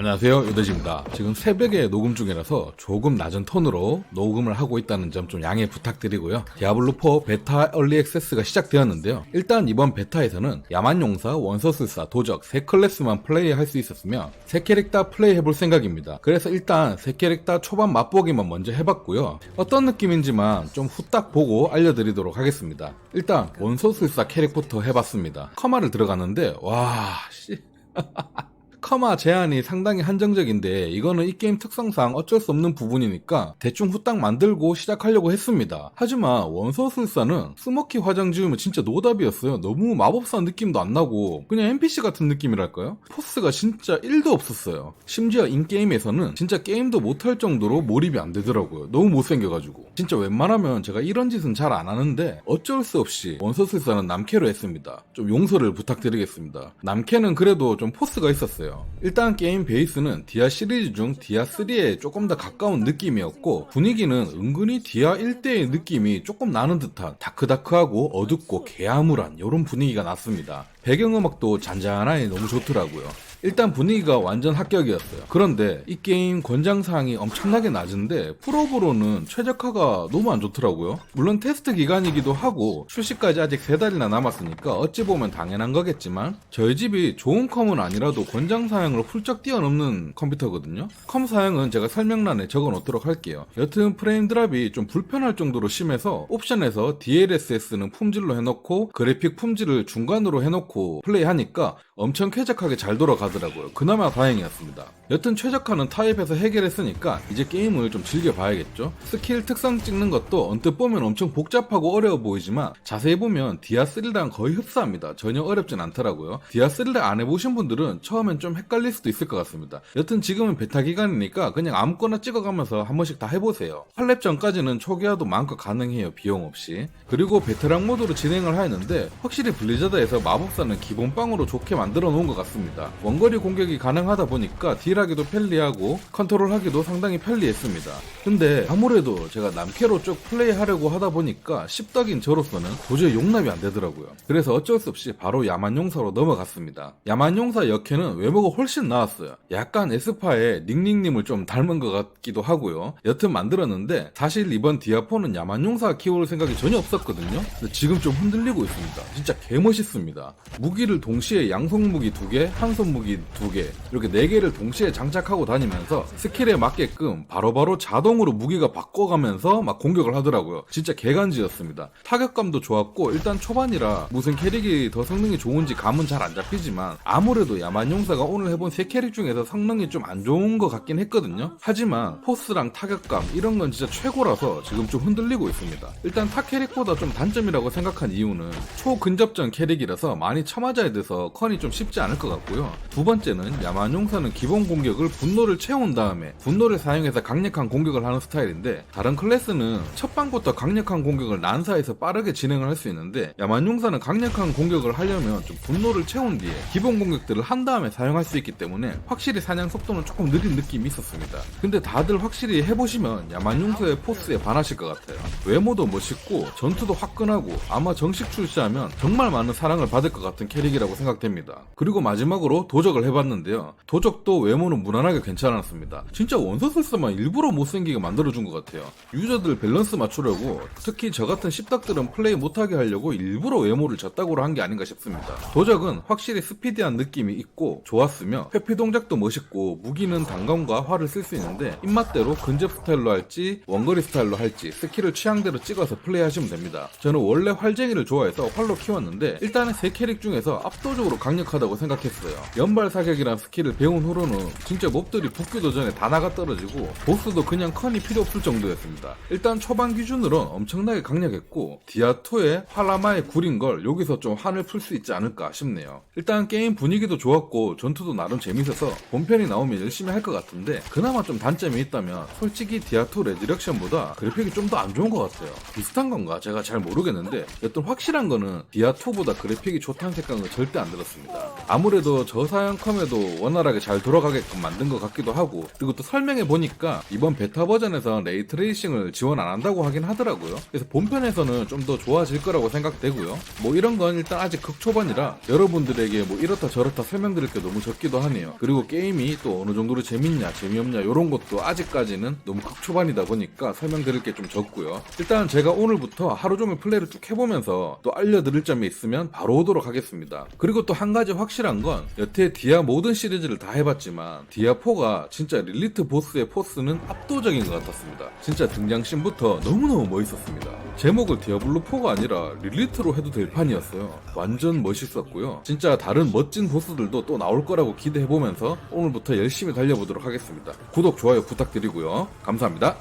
안녕하세요, 요대지입니다. 지금 새벽에 녹음 중이라서 조금 낮은 톤으로 녹음을 하고 있다는 점 좀 양해 부탁드리고요. 디아블로4 베타 얼리 액세스가 시작되었는데요. 일단 이번 베타에서는 야만용사, 원서술사, 도적 3클래스만 플레이할 수 있었으며 3캐릭터 플레이해볼 생각입니다. 그래서 일단 3캐릭터 초반 맛보기만 먼저 해봤고요. 어떤 느낌인지만 좀 후딱 보고 알려드리도록 하겠습니다. 일단 원서술사 캐릭부터 해봤습니다. 커마를 들어갔는데 와 씨 커마 제한이 상당히 한정적인데 이거는 이 게임 특성상 어쩔 수 없는 부분이니까 대충 후딱 만들고 시작하려고 했습니다. 하지만 원서술사는 스모키 화장 지우면 진짜 노답이었어요. 너무 마법사 느낌도 안 나고 그냥 NPC 같은 느낌이랄까요? 포스가 진짜 1도 없었어요. 심지어 인게임에서는 진짜 게임도 못할 정도로 몰입이 안 되더라고요. 너무 못생겨가지고. 진짜 웬만하면 제가 이런 짓은 잘 안 하는데 어쩔 수 없이 원서술사는 남캐로 했습니다. 좀 용서를 부탁드리겠습니다. 남캐는 그래도 좀 포스가 있었어요. 일단 게임 베이스는 디아 시리즈 중 디아 3에 조금 더 가까운 느낌이었고 분위기는 은근히 디아 1대의 느낌이 조금 나는 듯한 다크다크하고 어둡고 개암울한 이런 분위기가 났습니다. 배경음악도 잔잔하니 너무 좋더라고요. 일단 분위기가 완전 합격이었어요. 그런데 이 게임 권장사항이 엄청나게 낮은데 프로브로는 최적화가 너무 안 좋더라고요. 물론 테스트 기간이기도 하고 출시까지 아직 3달이나 남았으니까 어찌 보면 당연한 거겠지만 저희 집이 좋은 컴은 아니라도 권장사양을 훌쩍 뛰어넘는 컴퓨터거든요. 컴 사양은 제가 설명란에 적어 놓도록 할게요. 여튼 프레임 드랍이 좀 불편할 정도로 심해서 옵션에서 DLSS는 품질로 해놓고 그래픽 품질을 중간으로 해놓고 플레이하니까 엄청 쾌적하게 잘 돌아가더라고요. 그나마 다행이었습니다. 여튼 최적화는 타입에서 해결했으니까 이제 게임을 좀 즐겨봐야겠죠. 스킬 특성 찍는 것도 언뜻 보면 엄청 복잡하고 어려워 보이지만 자세히 보면 디아3랑 거의 흡사합니다. 전혀 어렵진 않더라고요. 디아3를 안 해보신 분들은 처음엔 좀 헷갈릴 수도 있을 것 같습니다. 여튼 지금은 베타 기간이니까 그냥 아무거나 찍어가면서 한 번씩 다 해보세요. 팔렙 전까지는 초기화도 마음껏 가능해요. 비용 없이. 그리고 베테랑 모드로 진행을 하였는데 확실히 블리자드에서 마법사는 기본빵으로 좋게 만들어 놓은 것 같습니다. 원거리 공격이 가능하다 보니까 딜하기도 편리하고 컨트롤하기도 상당히 편리했습니다. 근데 아무래도 제가 남캐로 쭉 플레이하려고 하다 보니까 씹덕인 저로서는 도저히 용납이 안 되더라고요. 그래서 어쩔 수 없이 바로 야만용사로 넘어갔습니다. 야만용사 역캐는 외모가 훨씬 나았어요. 약간 에스파의 닝닝님을 좀 닮은 것 같기도 하고요. 여튼 만들었는데 사실 이번 디아4는 야만용사 키워올 생각이 전혀 없었거든요. 근데 지금 좀 흔들리고 있습니다. 진짜 개멋있습니다. 무기를 동시에 양손 무기 2개, 한손 무기 2개 이렇게 4개를 동시에 장착하고 다니면서 스킬에 맞게끔 바로바로 자동으로 무기가 바꿔가면서 막 공격을 하더라고요. 진짜 개간지였습니다. 타격감도 좋았고 일단 초반이라 무슨 캐릭이 더 성능이 좋은지 감은 잘 안 잡히지만 아무래도 야만용사가 오늘 해본 3캐릭 중에서 성능이 좀 안 좋은 것 같긴 했거든요. 하지만 포스랑 타격감 이런 건 진짜 최고라서 지금 좀 흔들리고 있습니다. 일단 타 캐릭보다 좀 단점이라고 생각한 이유는 초근접전 캐릭이라서 많이 쳐맞아야 돼서 컨이 좀 쉽지 않을 것 같고요. 두 번째는 야만용사는 기본 공격을 분노를 채운 다음에 분노를 사용해서 강력한 공격을 하는 스타일인데 다른 클래스는 첫 방부터 강력한 공격을 난사해서 빠르게 진행을 할 수 있는데 야만용사는 강력한 공격을 하려면 좀 분노를 채운 뒤에 기본 공격들을 한 다음에 사용할 수 있기 때문에 확실히 사냥 속도는 조금 느린 느낌이 있었습니다. 근데 다들 확실히 해보시면 야만용사의 포스에 반하실 것 같아요. 외모도 멋있고 전투도 화끈하고 아마 정식 출시하면 정말 많은 사랑을 받을 것 같은 캐릭이라고 생각됩니다. 그리고 마지막으로 도적을 해봤는데요. 도적도 외모는 무난하게 괜찮았습니다. 진짜 원서술사만 일부러 못생기게 만들어준 것 같아요. 유저들 밸런스 맞추려고 특히 저 같은 씹덕들은 플레이 못하게 하려고 일부러 외모를 저따구로 한 게 아닌가 싶습니다. 도적은 확실히 스피디한 느낌이 있고 좋았으며 회피 동작도 멋있고 무기는 단검과 활을 쓸 수 있는데 입맛대로 근접 스타일로 할지 원거리 스타일로 할지 스킬을 취향대로 찍어서 플레이하시면 됩니다. 저는 원래 활쟁이를 좋아해서 활로 키웠는데 일단은 3캐릭 중에서 압도적으로 강력하다고 생각했어요. 연발 사격이란 스킬을 배운 후로는 진짜 몹들이 붙기도 전에 다 나가 떨어지고 보스도 그냥 컨이 필요 없을 정도였습니다. 일단 초반 기준으로 엄청나게 강력했고 디아2의 팔라마의 굴인 걸 여기서 좀 한을 풀 수 있지 않을까 싶네요. 일단 게임 분위기도 좋았고 전투도 나름 재밌어서 본편이 나오면 열심히 할 것 같은데 그나마 좀 단점이 있다면 솔직히 디아2 레지렉션보다 그래픽이 좀 더 안 좋은 것 같아요. 비슷한 건가? 제가 잘 모르겠는데 여튼 확실한 거는 디아2보다 그래픽이 좋다는 생각은 절대 안 들었습니다. 같습니다. 아무래도 저사양컴에도 원활하게 잘 돌아가게끔 만든 것 같기도 하고, 그리고 또 설명해 보니까 이번 베타 버전에서 레이트레이싱을 지원 안 한다고 하긴 하더라고요. 그래서 본편에서는 좀 더 좋아질 거라고 생각되고요. 뭐 이런 건 일단 아직 극초반이라 여러분들에게 뭐 이렇다 저렇다 설명드릴 게 너무 적기도 하네요. 그리고 게임이 또 어느 정도로 재밌냐 재미없냐 이런 것도 아직까지는 너무 극초반이다 보니까 설명드릴 게 좀 적고요. 일단 제가 오늘부터 하루 종일 플레이를 쭉 해보면서 또 알려드릴 점이 있으면 바로 오도록 하겠습니다. 그리고 또 한 가지 확실한 건 여태 디아 모든 시리즈를 다 해봤지만 디아4가 진짜 릴리트 보스의 포스는 압도적인 것 같았습니다. 진짜 등장씬부터 너무너무 멋있었습니다. 제목을 디아블로4가 아니라 릴리트로 해도 될 판이었어요. 완전 멋있었고요. 진짜 다른 멋진 보스들도 또 나올 거라고 기대해보면서 오늘부터 열심히 달려보도록 하겠습니다. 구독, 좋아요 부탁드리고요. 감사합니다.